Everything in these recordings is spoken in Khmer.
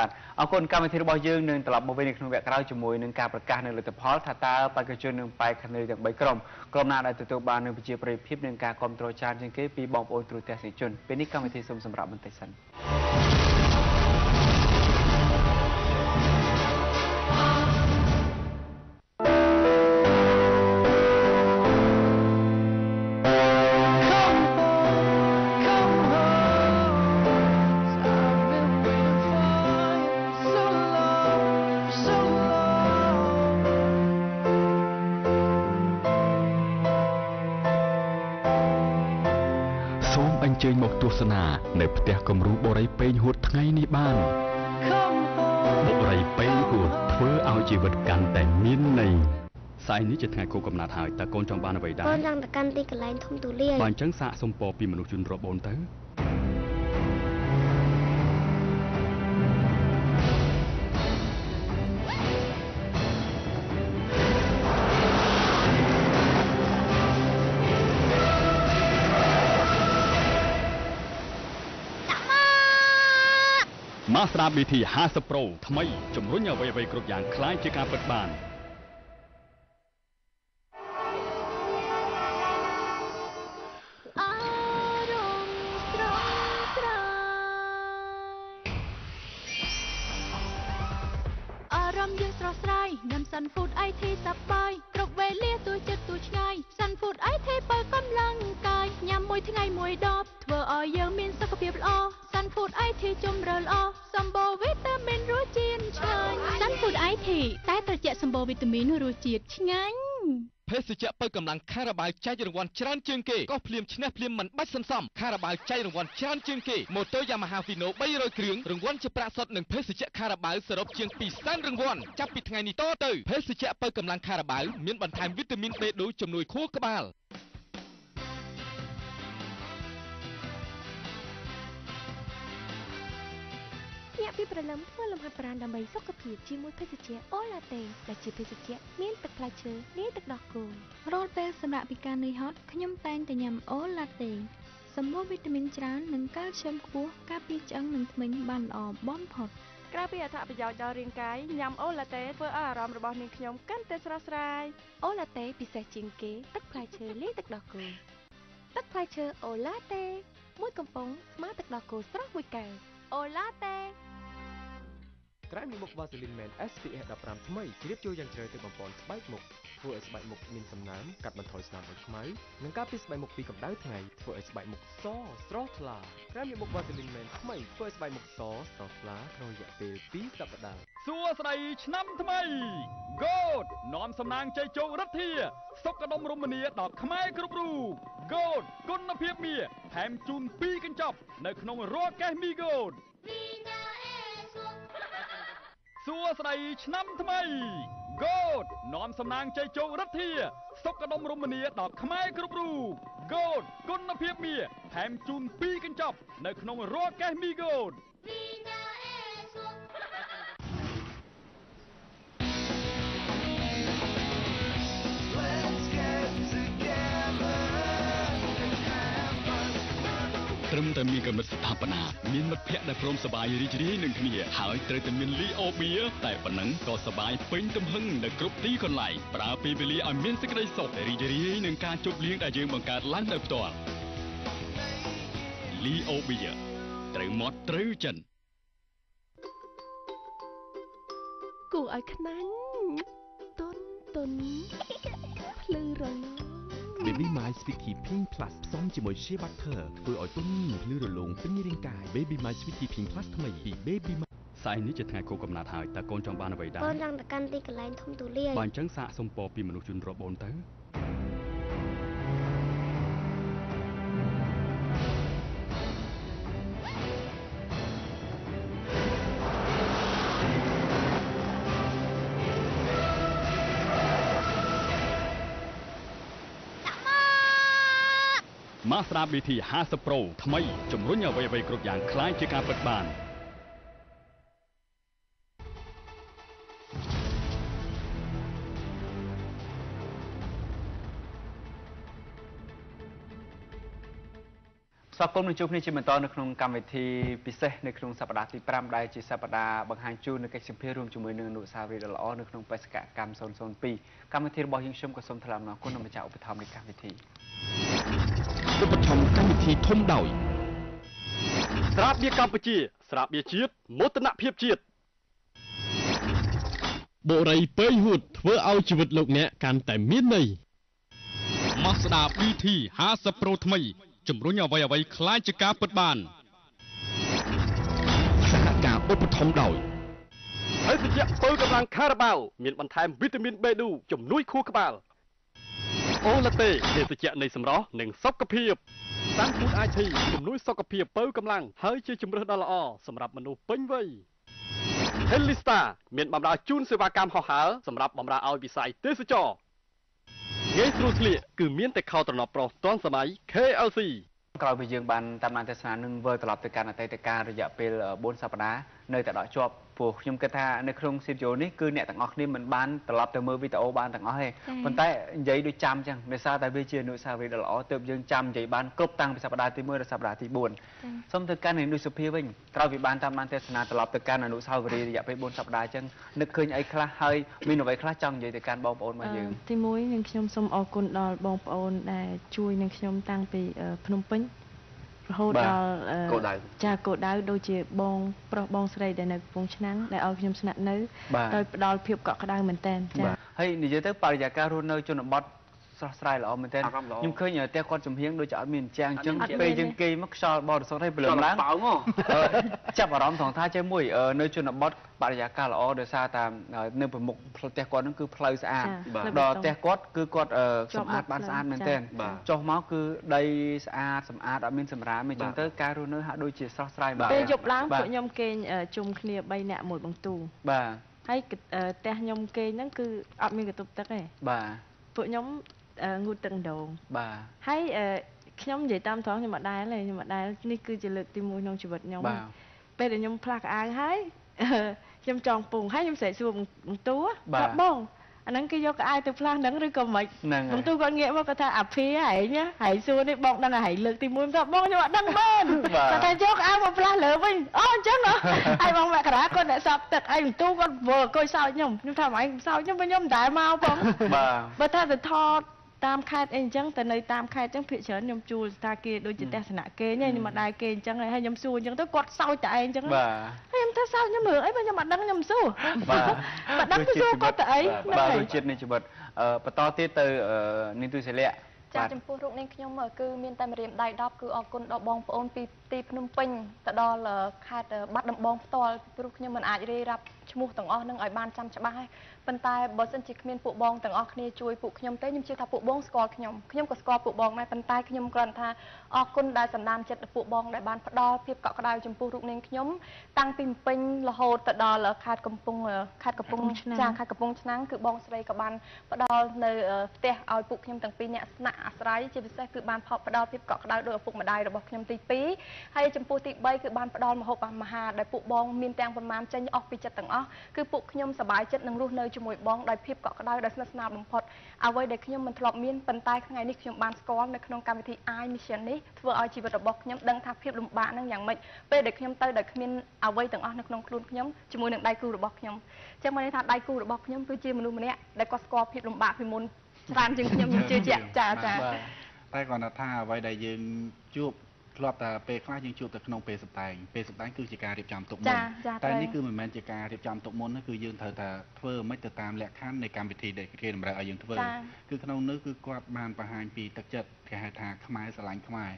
បាទអរគុណកម្មវិធីរបស់យើងនឹងត្រឡប់មកវិញនៅក្នុងវគ្គក្រោយជាមួយនឹងការប្រកាសនៅលទ្ធផលថាតើបេក្ខជននឹងបែកខាងលើទាំង3ក្រុមណាដែលទទួលបាននូវប្រជាប្រិយភាពនិងការគ្រប់គ្រងច្រើនជាងគេពីបងប្អូនទូរទស្សនិកជនពេលនេះកម្មវិធីសូមសម្រាប់បន្តិចសិនជើញមកទស្សនានៅផ្ទះគំរូបរិយពេញហួតថ្ងៃនេះបានបុរីពេញហួតធ្វើឲ្យជីវិតកាន់តែមានន័យស្អែកនេះជាថ្ងៃគូកំណត់ហើយតើកូនចង់បានអ្វីដែរកូនចង់ទៅកាន់ទីកន្លែងធំទូលាយបើអញ្ចឹងសាកសុំពរពីមនុស្សជនរាប់អូនទៅម៉ាស្ត្រា BT 50 Pro ថ្មីជំរុញអ្វីៗគ្រប់យ៉ាងคล้ายជាការពិតបានអារម្មណ៍យើងស្រស់ស្រាយញ៉ាំ Sun Food IT សប្បាយគ្រប់វេលាទូចិត្តទូឆ្ងាយ Sun Food IT បើកម្លាំងកាយញ៉ាំមួយថ្ងៃមួយដបធ្វើឲ្យយើងមានសុខភាពល្អ Sun Food IT ជំរឿល្អសម្បូរវីតាមីនរសជាតិឆ្ងាញ់ Sun Food IT តែត្រជាក់សម្បូរវីតាមីនរសជាតិឆ្ងាញ់ភេសជ្ជៈបើកម្លាំងខារ៉ាបាល់ចែករង្វាន់ច្រើនជាងគេក៏ភ្លាមឈ្នះភ្លាមមិនបាច់សន្សំខារ៉ាបាល់ចែករង្វាន់ច្រើនជាងគេម៉ូតូ Yamaha Fino 300គ្រឿងរង្វាន់ជាប្រាក់សុទ្ធនិងភេសជ្ជៈខារ៉ាបាល់សរុបជាង200,000រង្វាន់ចាប់ពីថ្ងៃនេះតទៅភេសជ្ជៈបើកម្លាំងខារ៉ាបាល់មានបន្ថែមវីតាមីន B12 ជំនួយខួរក្បាលញាក់ពីព្រលឹមធ្វើលំហាត់ប្រាណដើម្បីសុខភាពជាមួយភេសជ្ជៈអូឡាតេដែលជាភេសជ្ជៈមានទឹកផ្លែឈើលាយទឹកដោះគោរាល់ពេលសម្រាប់ពីការនឿយហត់ខ្ញុំតែងតែញ៉ាំអូឡាតេសម្បូរវីតាមីនច្រើននិងកាល់ស្យូមខ្ពស់ការពារឆ្អឹងនិងធ្មេញបានល្អបំផុតក្រៅពីអត្ថប្រយោជន៍ដល់រាងកាយញ៉ាំអូឡាតេធ្វើឲ្យអារម្មណ៍របស់នាងខ្ញុំកាន់តែស្រស់ស្រាយអូឡាតេពិសេសជាងគេទឹកផ្លែឈើលាយទឹកដោះគោទឹកផ្លែឈើអូឡាតេមួយកំប៉ុងស្មើទឹកដោះគោស្រស់មួយកែវអូឡាតេក្រែមមុខវ៉ាសេលីនមែន SPF 15 ថ្មីជ្រាបចូលយ៉ាងជ្រៅទៅបំពន់ស្បែកមុខធ្វើឲ្យស្បែកមុខមានសំណើមកាត់បន្ថយស្នាមដុតខ្មៅនិងការពារស្បែកមុខពីកម្ដៅថ្ងៃធ្វើឲ្យស្បែកមុខសស្រស់ថ្លាក្រែមមុខវ៉ាសេលីនមែនថ្មីធ្វើឲ្យស្បែកមុខសស្រស់ថ្លាក្នុងរយៈពេល2សប្តាហ៍សួស្តីឆ្នាំថ្មី Goat នាំសំណាងជ័យជោគរិទ្ធាសុខដុមរមនាដល់ខ្មែរគ្រប់រូប Goat គុណភាពមាសថែមជូន2កញ្ចប់នៅក្នុងរាល់កេសមី Goatសួស្តីឆ្នាំថ្មី Goat នាំសំណាងជ័យជោគរិទ្ធាសុខដុមរមនាដល់ខ្មែរគ្រប់រូប Goat គុណភាពមាសថែមជូន2កញ្ចប់នៅក្នុងរាល់កេសមី Goatត្រឹមតែមានកម្រិតស្ថាបនាមានមិត្តភ័ក្តិដែលព្រមសប្បាយរីករាយនឹងគ្នាហើយត្រូវតែមានលីអូបៀតែប៉ុណ្ណឹងក៏សប្បាយពេញទំហឹងនៅគ្រប់ទីកន្លែងប្រើពេលវេលាឲ្យមានសេចក្តីសុខរីករាយនឹងការជប់លៀងដែលយើងបង្កើតឡើងដោយផ្ទាល់លីអូបៀត្រូវមាត់ត្រូវចិនគួរឲ្យខ្នាញ់តុនភ្លឺរលោងBaby My Sweetie Pink Plus ផ្សំជាមួយ Shea Butter ធ្វើឲ្យទន់ភ្លឺរលោងពេញរាងកាយ Baby My Sweetie Pink Plus ថ្មីពី Baby My ស្អែកនេះជាថ្ងៃគូកំណត់ហើយតើកូនចង់បានអ្វីដែរកូនចង់ទៅកាន់ទីកន្លែងធំទូលាយបើអញ្ចឹងសាកសុំពរពីមនុស្សជនរាប់អូនទៅMazda BT 50 Pro ថ្មីជំរុញអ្វីៗគ្រប់យ៉ាងคล้ายជាការពិតបាន សកុំនឹងជួបគ្នាជាបន្តនៅក្នុងកម្មវិធីពិសេសនៅក្នុងសប្តាហ៍ទី5ដែលជាសប្តាហ៍បង្ហាញជូននៅកិច្ចសម្ភាររួមជាមួយនឹងអនុស្សាវរីយ៍ដ៏ល្អនៅក្នុងបេសកកម្ម002កម្មវិធីរបស់យើងខ្ញុំក៏សូមថ្លែងអំណរគុណដល់ម្ចាស់ឧបត្ថម្ភនៃកម្មវិធីឧបត្ថម្ភកម្មវិធីធំដោយស្រាបៀរកម្ពុជាស្រាបៀរជាតិមោទនភាពជាតិបុរីពេញហួតធ្វើឲ្យជីវិតលោកអ្នកកាន់តែមានន័យមកស្ដាប់ BT 50 Pro ថ្មីជំរុញអ្វីៗคล้ายជាការពិតបានសហការឧបត្ថម្ភដោយហើយត្រជាក់ពៅកម្លាំងខារ៉ាបាវមានបន្ថែមវីតាមីន B2 ជំនួយខួរក្បាលអូឡាតេភេសជ្ជៈនៃសម្រស់និងសុខភាពសាំងពូត IT ជំនួយសុខភាពពៅកម្លាំងហើយជាជំរើសដ៏ល្អសម្រាប់មនុស្សពេញវ័យ Helista មានបម្រើជូនសេវាកម្មហោះហើរសម្រាប់បម្រើឲ្យវិស័យទេសចរងាយស្រួលស្លៀកគឺមានតែខោត្រណប់ប្រុសទាន់សម័យ KLC ក្រោយពីយើងបានតាមដានទស្សនានឹងវិលត្រឡប់ទៅកាន់អតីតកាលរយៈពេល4សប្តាហ៍នៅតែដកជាប់ព្រោះខ្ញុំគិតថានៅក្នុងស្ទូឌីយោនេះគឺអ្នកទាំងអស់គ្នាមិនបានត្រឡប់ទៅមើលវីដេអូបានទាំងអស់ទេប៉ុន្តែនិយាយដូចចាំចឹងដោយសារតែវាជាអនុស្សាវរីយ៍ដ៏ល្អទើបយើងចាំនិយាយបានគ្រប់តាំងពីសប្តាហ៍ទី1ដល់សប្តាហ៍ទី4សូមទៅកាន់នៅសុភាវិញក្រោយពីបានតាមដានទស្សនាត្រឡប់ទៅកាន់អនុស្សាវរីយ៍រយៈពេល4សប្តាហ៍ចឹងនឹកឃើញអីខ្លះហើយមានអ្វីខ្លះចង់និយាយទៅកាន់បងប្អូនរបស់យើងទី1នឹងខ្ញុំសូមអរគុណដល់បងប្អូនដែលជួយនឹងខ្ញុំតាំងពីភ្នំពេញរហូតដល់ចាគោលដៅដូចជាបងប្រុសបងស្រីដែលនៅកំពង់ឆ្នាំងដែលឲ្យខ្ញុំស្នាក់នៅដោយផ្ដល់ភាពកក់ក្ដៅមែនតើចាហើយនិយាយទៅបរិយាកាសរស់នៅជនបទស្រស់ស្រាយល្អមែនតើខ្ញុំឃើញផ្ទះគាត់ចំហៀងដូចជាអត់មានជាងអញ្ចឹងពេលយើងគេមកខ្យល់បរិសុទ្ធឲ្យព្រលឹមឡើងចាប់អារម្មណ៍ថងថាចេះមួយនៅជនបទបរិយាកាសល្អដោយសារតែនៅប្រមុខផ្ទះគាត់ហ្នឹងគឺផ្លូវស្អាតដល់ផ្ទះគាត់គឺគាត់សម្អាតបានស្អាតមែនតើចុះមកគឺដីស្អាតសម្អាតអត់មានសម្រាមអញ្ចឹងទៅការរស់នៅហាក់ដូចជាស្រស់ស្រាយបាទពេលយប់ឡើងពួកខ្ញុំគេងជុំគ្នា3នាក់មួយបង្ទូបាទហើយផ្ទះខ្ញុំគេងហ្នឹងគឺអត់មានកន្ទប់ទឹកទេបាទពួកខ្ញុំងូតទឹកដងបាទហើយខ្ញុំនិយាយតាមត្រង់ខ្ញុំអត់ដែលទេខ្ញុំអត់ដែលនេះគឺជាលើកទី1ក្នុងជីវិតខ្ញុំពេលដែលខ្ញុំផ្លាស់កៅអៅហើយខ្ញុំចង់ពងហើយខ្ញុំស្រែកសួរបន្ទូថាបងអាហ្នឹងគេយកកៅអៅទៅផ្លាស់ហ្នឹងឬក៏មិនបន្ទូគាត់ងាកមកគាត់ថាអាភីហែងសួរនេះបងដឹងថាហែងលើកទី1ថាបងខ្ញុំអត់ដឹងបានគាត់ថាយកកៅអៅមកផ្លាស់លើវិញអូអញ្ចឹងហើយបងមករាគាត់អ្នកសក់ទឹកហើយបន្ទូគាត់វើអង្គុយសោចខ្ញុំថាម៉េចសោចខ្ញុំវិញខ្ញុំមិនដែលមកបងបើថាទៅថតតាមខេត្តអីអញ្ចឹងទៅនៅតាមខេត្តអញ្ចឹងភាគច្រើនខ្ញុំជួលស្ថាគេដូចជាទស្សនៈគេខ្ញុំមកដែរគេអញ្ចឹងហើយខ្ញុំសួរអញ្ចឹងទៅគាត់សោចតែឯងអញ្ចឹងហើយខ្ញុំថាសោចខ្ញុំមើលអីបើខ្ញុំអត់ដឹងខ្ញុំសួរបើដឹងទៅសួរគាត់ទៅអីបាទរសជាតិនៃជីវិតបន្តទៀតទៅនីទុសិលៈចាចំពោះរូបនេះខ្ញុំគឺមានតែម្រាមដៃ10គឺអរគុណដល់បងប្អូនពីទីភ្នំពេញទៅដល់ខេត្តបាត់ដំបងផ្ទាល់ព្រោះខ្ញុំមិនអាចរាយរាប់ឈ្មោះទាំងអស់នឹងឲ្យបានចាំច្បាស់ហើយប៉ុន្តែបើសិនជាគ្មានពួកបងទាំងអស់គ្នាជួយពួកខ្ញុំទេខ្ញុំជឿថាពួកបងស្គាល់ខ្ញុំក៏ស្គាល់ពួកបងដែរប៉ុន្តែខ្ញុំគ្រាន់ថាអរគុណដែលសន្តានចិត្តពួកបងដែលបានផ្ដល់ភាពកក់ក្ដៅចំពោះរូបនាងខ្ញុំតាំងពីពេញរហូតទៅដល់ខេត្តកំពង់ឆ្នាំងគឺបងស្រីក៏បានផ្ដល់នៅផ្ទះឲ្យពួកខ្ញុំទាំងពីរអ្នកស្នាក់អាស្រ័យជាពិសេសគឺបានផ្ដល់ភាពកក់ក្ដៅដោយឪពុកម្ដាយរបស់ខ្ញុំទី2ហើយចំពោះទី3គឺបានផ្ដល់ម្ហូបអាហារដែលពួកបងមានទាំងប្រមាណចេញអស់ពីចិត្តទាំងអស់គឺពួកខ្ញុំសប្បាយចិត្តនឹងរស់នៅជាមួយបងដោយភាពកក់ក្ដៅដោយស្និទ្ធស្នាលបំផុតអ្វីដែលខ្ញុំមិនធ្លាប់មានប៉ុន្តែថ្ងៃនេះខ្ញុំបានស្គាល់នៅក្នុងកម្មវិធី I Mission នេះធ្វើឲ្យជីវិតរបស់ខ្ញុំដឹងថាភាពលំបាកនឹងយ៉ាងម៉េចពេលដែលខ្ញុំទៅដោយគ្មានអ្វីទាំងអស់នៅក្នុងខ្លួនខ្ញុំជាមួយនឹងដៃគូរបស់ខ្ញុំចឹងមកនេះថាដៃគូរបស់ខ្ញុំគឺជាមនុស្សម្នាក់ដែលគាត់ស្គាល់ភាពលំបាកពីមុនច្រើនជាងខ្ញុំជឿជាក់ចាតែគាត់ថាអ្វីដែលយើងជួបធ្លាប់តែពេលខ្លះយើងជួបតែក្នុងពេលសម្ដែងគឺជាការរៀបចំទុកមុនតែនេះគឺមិនមែនជាការរៀបចំទុកមុនទេគឺយើងត្រូវតែធ្វើមិនទៅតាមលក្ខខណ្ឌនៃកម្មវិធីដែលគេតម្រូវឲ្យយើងធ្វើគឺក្នុងនោះគឺគាត់បានបង្ហាញពីទឹកចិត្តគេហៅថាខ្មែរស្រឡាញ់ខ្មែរ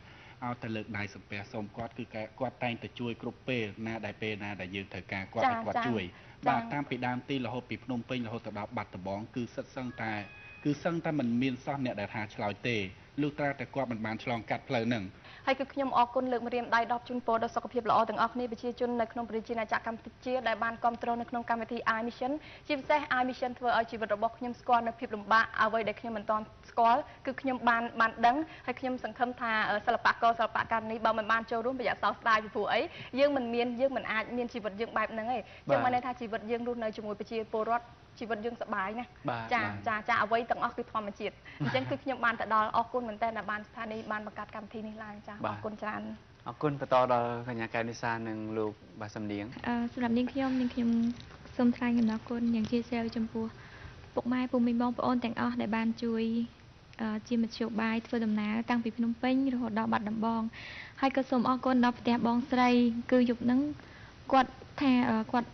ឲ្យទៅលើកដៃសំពះសូមគាត់គឺគាត់តែងតែជួយគ្រប់ពេលណាដែលយើងត្រូវការគាត់ជួយបាទតាមពីដើមទីរហូតពីភ្នំពេញរហូតទៅដល់បាត់ដំបងគឺសិតសឹងតែមិនមានសោះអ្នកដែលថាឆ្លើយទេលុះត្រាតែគាត់មិនបានឆ្លងកាត់ផ្លូវហ្នឹងហើយគឺខ្ញុំអរគុណលើកម្រាមដៃ10ជូនពរដល់សុខភាពល្អទាំងអស់គ្នាប្រជាជននៅក្នុងប្រជាណាចក្រកម្ពុជាដែលបានគ្រប់គ្រងនៅក្នុងកម្មវិធី I Mission ជាពិសេស I Mission ធ្វើឲ្យជីវិតរបស់ខ្ញុំស្គាល់នៅភាពលំបាកអ្វីដែលខ្ញុំមិនទាន់ស្គាល់គឺខ្ញុំបានដឹងហើយខ្ញុំសង្ឃឹមថាសិល្បករនេះបើមិនបានចូលរួមប្រយ័ត្នសោកស្ដាយពីព្រោះអីយើងមិនអាចមានជីវិតយើងបែបហ្នឹងទេចឹងមកន័យថាជីវិតយើងរស់នៅជាមួយប្រជាពលរដ្ឋជីវិតយើងសប្បាយណាស់ចាអ្វីទាំងអស់គឺធម្មជាតិអញ្ចឹងគឺខ្ញុំបានទៅដល់អរគុណ មែនតើបានស្ថានីយ៍បានបង្កើតកម្មវិធីនេះឡើងចាអរគុណច្រើនអរគុណបន្តដល់កញ្ញាកែនីសានិងលោកបាទសំនៀងសម្រាប់នាងខ្ញុំសូមថ្លែងអំណរគុណយ៉ាងជ្រាលជ្រៅចំពោះពុកម៉ែពូមីងបងប្អូនទាំងអស់ដែលបានជួយជាមធ្យោបាយធ្វើដំណើរតាំងពីភ្នំពេញរហូតដល់បាត់ដំបងហើយក៏សូមអរគុណដល់ផ្ទះបងស្រីគឺយប់ហ្នឹងគាត់ថាគាត់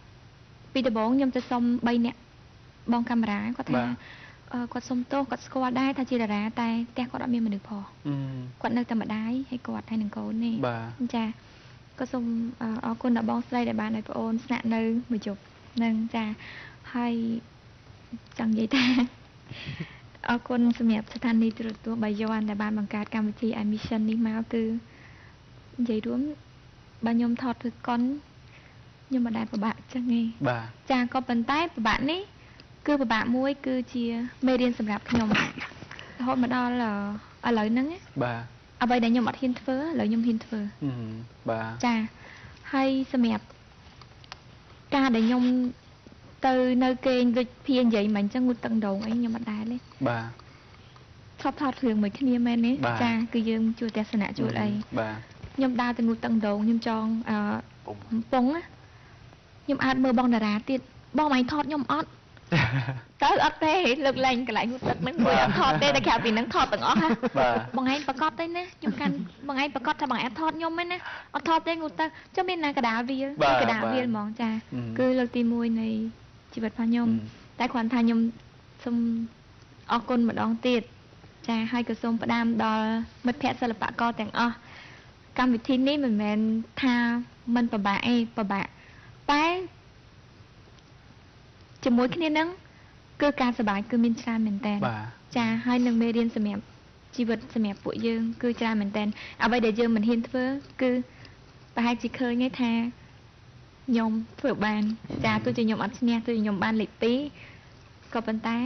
ពីដំបងខ្ញុំទៅសុំ3នាក់បងកាមេរ៉ាគាត់ថាគាត់សុំទោសគាត់ស្គាល់ដែរថាជាតារាតែផ្ទះគាត់អត់មានមនុស្សផងគាត់នៅតែម្ដាយហើយគាត់ហើយនឹងកូននេះចាក៏សូមអរគុណដល់បងស្រីដែលបានឲ្យប្អូនស្នាក់នៅមួយយប់នឹងចាហើយចង់និយាយថាអរគុណសម្រាប់ស្ថានីយ៍ទូរទស្សន៍បាយ័នដែលបានបង្កើតកម្មវិធី iMission នេះមកគឺនិយាយរួមបើខ្ញុំថតធ្វើកុនខ្ញុំមិនដែលពិបាកចឹងទេចាក៏ប៉ុន្តែពិបាកនេះគឺពិបាកមួយគឺជាមេរៀនសម្រាប់ខ្ញុំរហូតមកដល់ឥឡូវហ្នឹងអ្វីដែលខ្ញុំអត់ហ៊ានធ្វើឥឡូវខ្ញុំហ៊ានធ្វើចាហើយសម្រាប់ការដែលខ្ញុំទៅនៅគេងដូចភៀងនិយាយមិនអញ្ចឹងងូតទឹកដងអីខ្ញុំអត់ដែរទេថតរឿងមួយគ្នាមែនទេចាគឺយើងជួលទស្សនៈជួលអីខ្ញុំដើរទៅងូតទឹកដងខ្ញុំចង់កំប៉ុងខ្ញុំអាចមើលបងតារាទៀតបងមិនថតខ្ញុំអត់ទៅអត់ទេលើកលែងកន្លែងងូតទឹកហ្នឹងមួយអត់ថតទេតែក្រៅពីហ្នឹងថតទាំងអស់ហ่ะបងឯងប្រកាសទេណាខ្ញុំកាន់បងឯងប្រកាសថាបងអាចថតខ្ញុំទេណាអត់ថតទេងូតទឹកចុះមានណាកដាលវាកដាលវាហ្មងចាគឺលើកទី1នៃជីវិតរបស់ខ្ញុំតែគ្រាន់ថាខ្ញុំសូមអរគុណម្ដងទៀតចាហើយក៏សូមផ្ដាំដល់មិត្តភ័ក្តិសិល្បករទាំងអស់កម្មវិធីនេះមិនមែនថាមិនពិបាកទេពិបាកតែជាមួយគ្នានឹងគឺការសប្បាយគឺមានច្រើនមែនតើចាហើយនឹងមេរៀនសម្រាប់ជីវិតសម្រាប់ពួកយើងគឺច្រើនមែនតើអ្វីដែលយើងមិនហ៊ានធ្វើគឺប្រហែលជាឃើញទេថាខ្ញុំធ្វើបានចាទោះជាខ្ញុំអត់ឈ្នះទោះជាខ្ញុំបានលេខ2ក៏ប៉ុន្តែ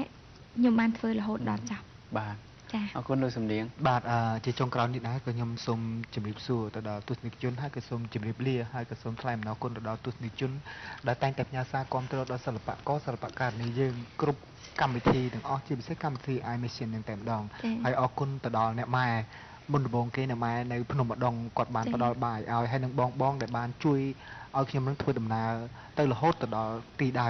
ខ្ញុំបានធ្វើរហូតដល់ចប់បាទអរគុណលោកសំនៀងបាទជាចុងក្រោយនេះដែរក៏ខ្ញុំសូមជម្រាបសួរទៅដល់ទស្សនិកជនហើយក៏សូមជម្រាបលាហើយក៏សូមថ្លែងអំណរគុណទៅដល់ទស្សនិកជនដែលតែងតែផ្ញើសារគាំទ្រដល់សិល្បករសិល្បករនេះយើងគ្រប់កម្មវិធីទាំងអស់ជាពិសេសកម្មវិធី iMission នឹងតែម្ដងហើយអរគុណទៅដល់អ្នកម៉ែមុនដំបូងគេអ្នកម៉ែនៅភ្នំម្ដងគាត់បានផ្ដល់បាយឲ្យហើយនឹងបងដែលបានជួយឲ្យខ្ញុំនឹងធ្វើដំណើរទៅរហូតទៅដល់ទីដៅ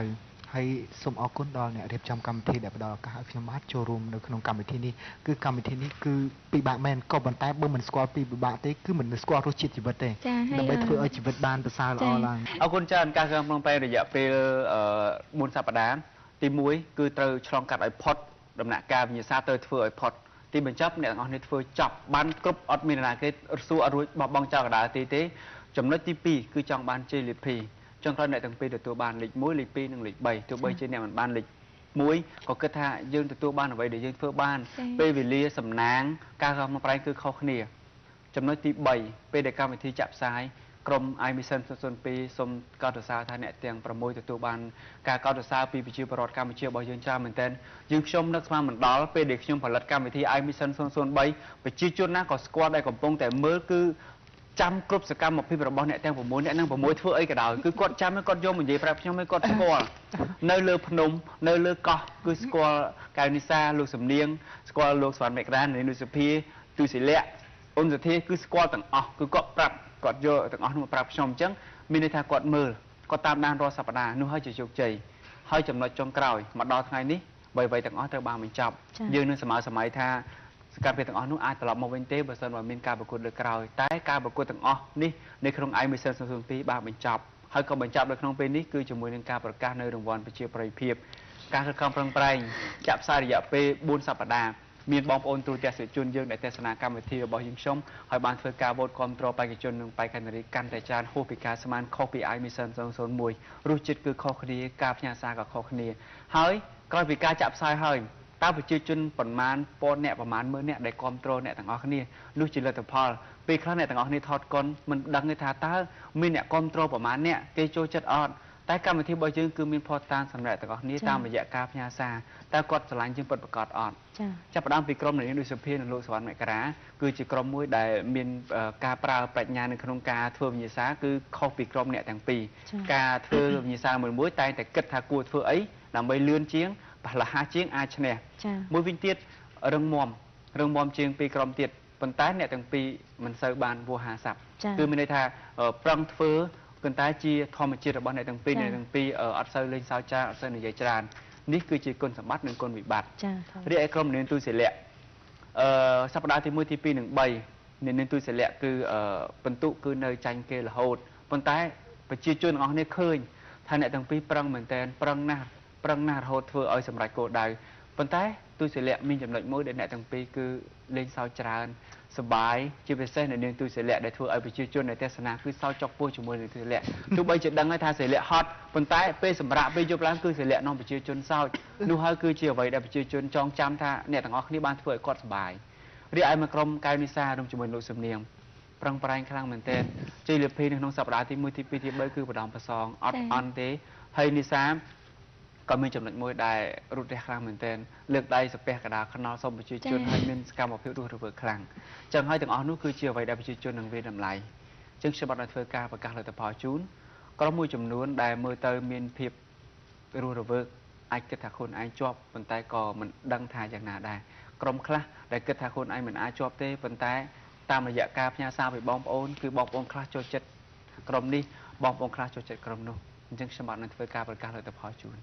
ហើយសូមអរគុណដល់អ្នករៀបចំកម្មវិធីដែលផ្ដល់ឱកាសឲ្យខ្ញុំបានចូលរួមនៅក្នុងកម្មវិធីនេះគឺកម្មវិធីនេះគឺពិបាកមែនក៏ប៉ុន្តែបើមិនស្គាល់ពីពិបាកទេគឺមិនស្គាល់រសជាតិជីវិតទេដើម្បីធ្វើឲ្យជីវិតបានប្រសើរល្អឡើងអរគុណច្រើនការក្នុងក្នុងពេលរយៈពេល4សប្តាហ៍ទី1គឺត្រូវឆ្លងកាត់ឲ្យផុតដំណាក់កាលវិញ្ញាសាទៅធ្វើឲ្យផុតទីបញ្ចប់អ្នកទាំងអស់នេះធ្វើចប់បានគ្រប់អត់មានណាគេសួរអត់រួចបោះបង់ចោលកណ្ដាលទេចំណុចទី2គឺចង់បានជ័យលាភីចុងក្រោយអ្នកទាំងពីរទទួលបានលេខ1លេខ2និងលេខ3ទោះបីជាអ្នកមិនបានលេខ1ក៏គិតថាយើងទទួលបានអ្វីដែលយើងធ្វើបានពេលវេលាសំណាងការខំប្រឹងគឺខុសគ្នាចំណុចទី3ពេលដែលកម្មវិធីចាក់ផ្សាយក្រុម iMission 002សូមកោតសរសើរថាអ្នកទាំង6ទទួលបានការកោតសរសើរពីប្រជាពលរដ្ឋកម្ពុជារបស់យើងច្រើនមែនទែនយើងខ្ញុំនឹកស្មានមិនដល់ពេលដែលខ្ញុំផលិតកម្មវិធី iMission 003ប្រជាជនណាក៏ស្គាល់ដែលកំពុងតែមើលគឺចាំគ្រប់សកម្មភាពរបស់អ្នកទាំង6អ្នកនឹង6ធ្វើអីក៏ដោយគឺគាត់ចាំគាត់យកមកនិយាយប្រាប់ខ្ញុំឲ្យគាត់ស្គាល់នៅលើភ្នំនៅលើកោះគឺស្គាល់កៅនីសាលោកសំនៀងស្គាល់លោកសវណ្ណមេក្រាននុសុភាទូសិលៈអ៊ុនសធាគឺស្គាល់ទាំងអស់គឺគាត់ប្រាប់គាត់យកទាំងអស់នោះមកប្រាប់ខ្ញុំអញ្ចឹងមានន័យថាគាត់មើលគាត់តាមដានរាល់សប្តាហ៍នោះហើយជាជោគជ័យហើយចំណុចចុងក្រោយមកដល់ថ្ងៃនេះអ្វីៗទាំងអស់ត្រូវបានបញ្ចប់យើងនឹងសម័យថាសកម្មភាពទាំងអស់នោះអាចត្រឡប់មកវិញទេបើសិនបើមានការប្រកួតលើក្រោយតែការប្រកួតទាំងអស់នេះនៅក្នុង iMission 002បានបញ្ចប់ហើយក៏បញ្ចប់នៅក្នុងពេលនេះគឺជាមួយនឹងការប្រកាសនៅរង្វាន់ប្រជាប្រិយភាពការខិតខំប្រឹងប្រែងចាក់ផ្សាយរយៈពេល4សប្តាហ៍មានបងប្អូនទូទាំងទស្សនិកជនយើងដែលទស្សនាកម្មវិធីរបស់យើងខ្ញុំហើយបានធ្វើការវោតគាំទ្របេក្ខជននិងបេក្ខនារីកាន់តែច្រើនហួសពីការស្មានខុសពី iMission 001រសជាតិគឺខុសគ្នាការផ្ញើសារក៏ខុសគ្នាហើយក្រោយពីការចាក់ផ្សាយហើយតើប្រជាជនប្រមាណពាន់អ្នកប្រមាណ10000អ្នកដែលគ្រប់គ្រងអ្នកទាំងអស់គ្នានោះជាលទ្ធផលពេលខ្លះអ្នកទាំងអស់គ្នាថតកុនមិនដឹងទេថាតើមានអ្នកគ្រប់គ្រងប្រមាណអ្នកគេចូលចិត្តអត់តែកម្មវិធីរបស់យើងគឺមានផតតាមសម្រាប់ទាំងអស់គ្នាតាមរយៈការផ្ញើសារតើគាត់ឆ្លាញ់ជាងពិតប្រាកដអត់ចាប់ផ្ដើមពីក្រុមនាងដូចសុភានិងលោកសវណ្ណមេក្រាគឺជាក្រុមមួយដែលមានការប្រើប្រាជ្ញានៅក្នុងការធ្វើវិញ្ញាសាគឺខុសពីក្រុមអ្នកទាំងពីរការធ្វើវិញ្ញាសាមួយតែងតែគិតថាគួរធ្វើអីដើម្បីលឿនជាងបលហាជាងអាចឈ្នះមួយវិញទៀតរឹងមាំ រឿងមុំជាងពីក្រមទៀតប៉ុន្តែអ្នកទាំងពីរមិនសូវបានវោហារស័ព្ទគឺមានន័យថាប្រឹងធ្វើប៉ុន្តែជាធម្មជាតិរបស់អ្នកទាំងពីរអត់សូវលេងសើចច្រើនអត់សូវនិយាយច្រើននេះគឺជាគុណសម្បត្តិនិងគុណវិបត្តិរីឯក្រុមនាងទូសិលៈសប្តាហ៍ទី1ទី2និង3នាងទូសិលៈគឺបន្ទុកគឺនៅចាញ់គេរហូតប៉ុន្តែប្រជាជនទាំងអស់គ្នាឃើញថាអ្នកទាំងពីរប្រឹងមែនទែនប្រឹងណាស់រហូតធ្វើឲ្យសម្រេចគោលដៅប៉ុន្តែទូសិលៈមានចំណុចមួយដែលអ្នកទាំងពីរគឺលេងសើចច្រើនសប្បាយជាពិសេសនៅនាងទូសិលៈដែលធ្វើឲ្យប្រជាជននៅទេសនាគឺសើចចុកពោះជាមួយនឹងទូសិលៈទោះបីជាដឹងថាសិលៈហត់ប៉ុន្តែពេលសម្រាប់ពេលយប់ឡើងគឺសិលៈនាំប្រជាជនសើចនោះហើយគឺជាអ្វីដែលប្រជាជនចងចាំថាអ្នកទាំងអស់គ្នាបានធ្វើឲ្យគាត់សប្បាយរីឯមួយក្រុមកៅនិសារួមជាមួយលោកសំនៀងប្រឹងប្រែងខ្លាំងមែនទែនជ័យលាភីនៅក្នុងសប្តាហ៍ទី1ទី2ទី3គឺបដំប្រសងអត់អន់ទេហើយនិសាក៏មានចំណុចមួយដែលរូតរះខ្លាំងមែនទែនលើកដៃសាពះកដាលខ្នល់សូមប្រជាជនហើយមានសកម្មភាពរស់រវើកខ្លាំងចឹងហើយទាំងអស់នោះគឺជាអ្វីដែលប្រជាជននឹងវាតម្លៃចឹងខ្ញុំបានធ្វើការប្រកាសលទ្ធផលជូនក្រុមមួយចំនួនដែលមើលទៅមានភាពរស់រវើកអាចគិតថាខ្លួនឯងជាប់ប៉ុន្តែក៏មិនដឹងថាយ៉ាងណាដែរក្រុមខ្លះដែលគិតថាខ្លួនឯងមិនអាចជាប់ទេប៉ុន្តែតាមរយៈការផ្ញើសារពីបងប្អូនគឺបងប្អូនខ្លះចូលចិត្តក្រុមនេះបងប្អូនខ្លះចូលចិត្តក្រុមនោះអញ្ចឹងខ្ញុំបានធ្វើការប្រកាសលទ្ធផលជូន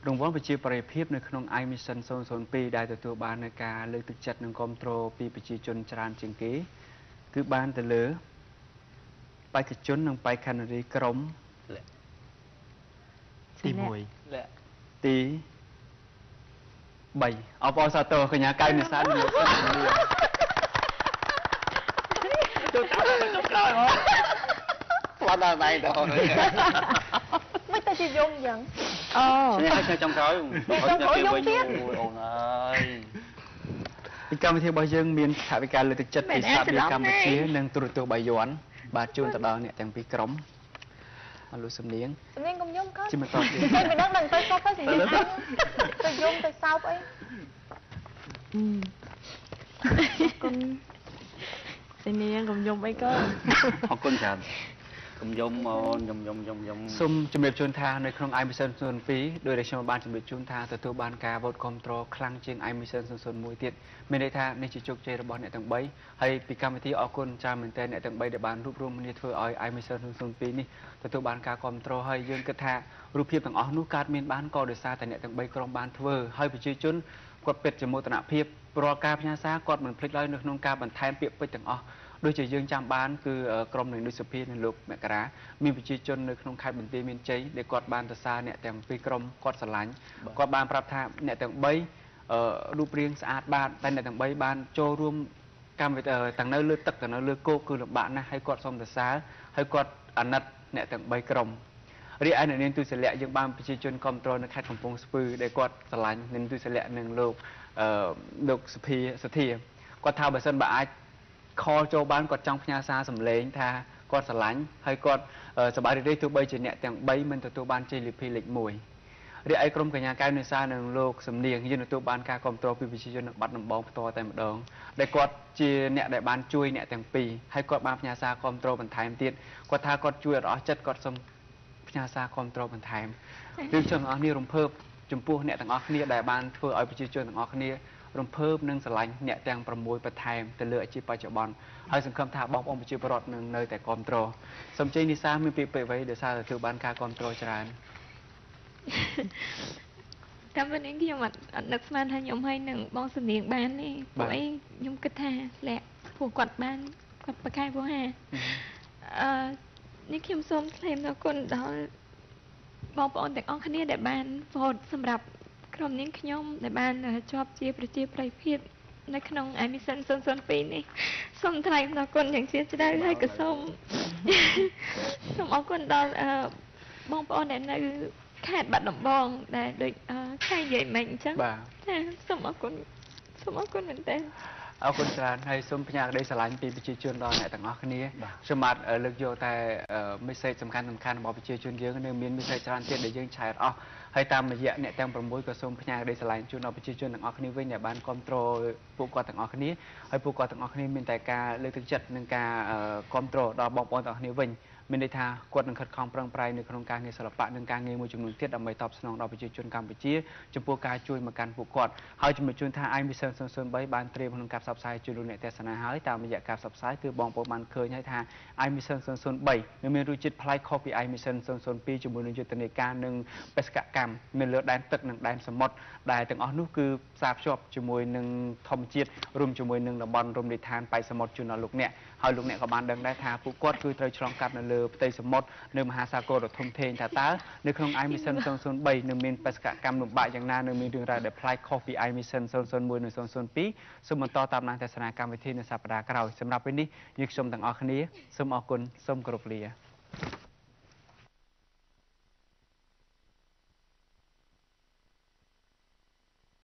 រង្វាន់ប្រជាប្រិយភាពនៅក្នុង iMission 002 ដែលទទួលបាននូវការលើកទឹកចិត្តនិងគាំទ្រពីប្រជាជនច្រើនជាងគេគឺបានទៅលើបេក្ខជននិងបេក្ខនារីក្រុមទី1ទី3អបអរសាទរកញ្ញាកៅនិសានិងលោកស្រីចូលក្រោយមកស្លាប់ដល់ដៃទៅមិនទៅជាយំយ៉ាងខ្ញុំចង់ក្រោយអូនអើយពីកម្មវិធីរបស់យើងមានថវិកាលើកទឹកចិត្តពីសាធារណកម្ពុជានិងទូរទស្សន៍បាយ័នបាទជូនទៅដល់អ្នកទាំងពីរក្រុមអលោកសំនៀងកុំយំកូនជិះមកតទៀតតែមិនដឹងទៅសោកទៅសំនៀងទៅយំទៅសោកអីគុណសំនៀងកុំយំអីកូនអរគុណច្រើនកុំយំអូនយំសូមជំរាបជូនថានៅក្នុង iMission 02ដោយដែលខ្ញុំបានជំរាបជូនថាទទួលបានការវោតគាំទ្រខ្លាំងជាង iMission 001ទៀតមានន័យថានេះជាជោគជ័យរបស់អ្នកទាំង3ហើយពីកម្មវិធីអរគុណច្រើនមែនទែនអ្នកទាំង3ដែលបានរួបរวมគ្នាធ្វើឲ្យ iMission 002នេះទទួលបានការគាំទ្រហើយយើងគិតថារូបភាពទាំងអស់នោះកើតមានបានក៏ដោយសារតែអ្នកទាំង3ក្រុមបានធ្វើហើយប្រជាជនគាត់ពិតជាមោទនភាពរាល់ការផ្ញើសារគាត់មិនភ្លេចឡើយនៅក្នុងការបន្ថែមពាក្យពេចន៍ទាំងអស់ដូចជាយើងចាំបានគឺក្រុមនៃនុសភានៅលោកមករាមានប្រជាជននៅក្នុងខេត្តបន្ទាយមានជ័យដែលគាត់បានសរសើរអ្នកទាំងពីរក្រុមគាត់ស្រឡាញ់គាត់បានប្រាប់ថាអ្នកទាំង3រូបរាងស្អាតបាទតែអ្នកទាំង3បានចូលរួមកម្មវិធីទាំងនៅលើទឹកទាំងនៅលើគោកគឺលំបាកណាស់ហើយគាត់សូមសរសើរហើយគាត់អាណិតអ្នកទាំង3ក្រុមរីឯនៅនាងទូសិលៈយើងបានប្រជាជនគ្រប់គ្រងនៅខេត្តកំពង់ស្ពឺដែលគាត់ស្រឡាញ់នាងទូសិលៈនិងលោកសុភាសធាគាត់ថាបើសិនបើអាចខលចូលបានគាត់ចង់ផ្ញើសារសម្លេងថាគាត់ស្រឡាញ់ហើយគាត់សប្បាយរីករាយទោះបីជាអ្នកទាំង3មិនទទួលបានជ័យលាភីលេខ1រីឯក្រុមកញ្ញាកៅនិសានិងលោកសំនៀងយើងទទួលបានការគាំទ្រពីប្រជាជននៅបាត់ដំបងផ្ទាល់តែម្ដងដែលគាត់ជាអ្នកដែលបានជួយអ្នកទាំងពីរហើយគាត់បានផ្ញើសារគាំទ្របន្ថែមទៀតគាត់ថាគាត់ជួយអត់អស់ចិត្តគាត់សូមផ្ញើសារគាំទ្របន្ថែមយើងចង់អស់នេះរំភើបចំពោះអ្នកទាំងអស់គ្នាដែលបានធ្វើឲ្យប្រជាជនទាំងអស់គ្នារំភើបនិងស្រឡាញ់អ្នកទាំង6បន្ថែមទៅលើអាជីពបច្ចុប្បន្នហើយសង្ឃឹមថាបងប្អូនប្រជាពលរដ្ឋនឹងនៅតែគាំទ្រសូមជ័យនិសាមានពាក្យពេចន៍អ្វីដែលសារទទួលបានការគាំទ្រច្រើនតាមវិញខ្ញុំអត់នឹកស្មានថាខ្ញុំហើយនឹងបងសំនៀងបានទេព្រោះអីខ្ញុំគិតថាលាក់ព្រោះគាត់បានគាត់ប្រកែកវោហានេះខ្ញុំសូមថ្លែងអរគុណដល់បងប្អូនទាំងអស់គ្នាដែលបានវោតសម្រាប់ក្រុមនាងខ្ញុំដែលបានជាប់ជាប្រជាប្រិយភាពនៅក្នុង iMission 002នេះសូមថ្លែងអរគុណយ៉ាងជ្រាលជ្រៅហើយក៏សូមអរគុណដល់បងប្អូនដែលនៅខេត្តបាត់ដំបងដែលដូចខែនិយាយមិញអញ្ចឹងចាសូមអរគុណមែនតើអរគុណច្រើនហើយសូមផ្ញើក្តីស្រឡាញ់ពីប្រជាជនដល់អ្នកទាំងអស់គ្នាខ្ញុំបាទលើកយកតែមេសេចសំខាន់របស់ប្រជាជនយើងនៅមានមេសេចច្រើនទៀតដែលយើងឆែកអស់ហើយតាមរយៈអ្នកទាំង6ក៏សូមផ្ញើក្តីស្រឡាញ់ជូនដល់ប្រជាជនទាំងអស់គ្នាវិញដែលបានគាំទ្រពួកគាត់ទាំងអស់គ្នាហើយពួកគាត់ទាំងអស់គ្នាមានតែការលើកទឹកចិត្តនិងការគាំទ្រដល់បងប្អូនទាំងអស់គ្នាវិញ មានន័យថាគាត់នឹងខិតខំប្រឹងប្រែងនៅក្នុងការងារសិល្បៈនិងការងារមួយចំនួនទៀតដើម្បីតបស្នងដល់ប្រជាជនកម្ពុជាចំពោះការជួយមកកាន់ពួកគាត់ហើយជំនួយជូនថា iMission 003 បានត្រៀមក្នុងការផ្សព្វផ្សាយជូនលោកអ្នកទស្សនាហើយតាមរយៈការផ្សព្វផ្សាយគឺបងប្អូនបានឃើញហើយថា iMission 003 មានរសជាតិប្លែកខុសពី iMission 002 ជាមួយនឹងយុទ្ធនាការនិងបេសកកម្មមានលើដែនទឹកនិងដែនសមុទ្រដែលទាំងអស់នោះគឺផ្សារភ្ជាប់ជាមួយនឹងធម្មជាតិរួមជាមួយនឹងតំបន់រមណីយដ្ឋានប៉ែកសមុទ្រជូនដល់លោកអ្នកហើយលោកអ្នកក៏បានដឹងដែរថាពួកគាត់គឺត្រូវឆ្លងកាត់នៅលើផ្ទៃសមុទ្រនៅមហាសាគរដ៏ធំធេងថាតើនៅក្នុង iMission 003 នឹងមានបេសកកម្មលំបាកយ៉ាងណានៅមានរឿងរ៉ាវដែលប្លែកខុសពី iMission 001 និង 002 សូមបន្តតាមដានទស្សនាកម្មវិធីនៅសប្តាហ៍ក្រោយសម្រាប់ពេលនេះយើងខ្ញុំទាំងអស់គ្នាសូមអរគុណសូមគោរពលា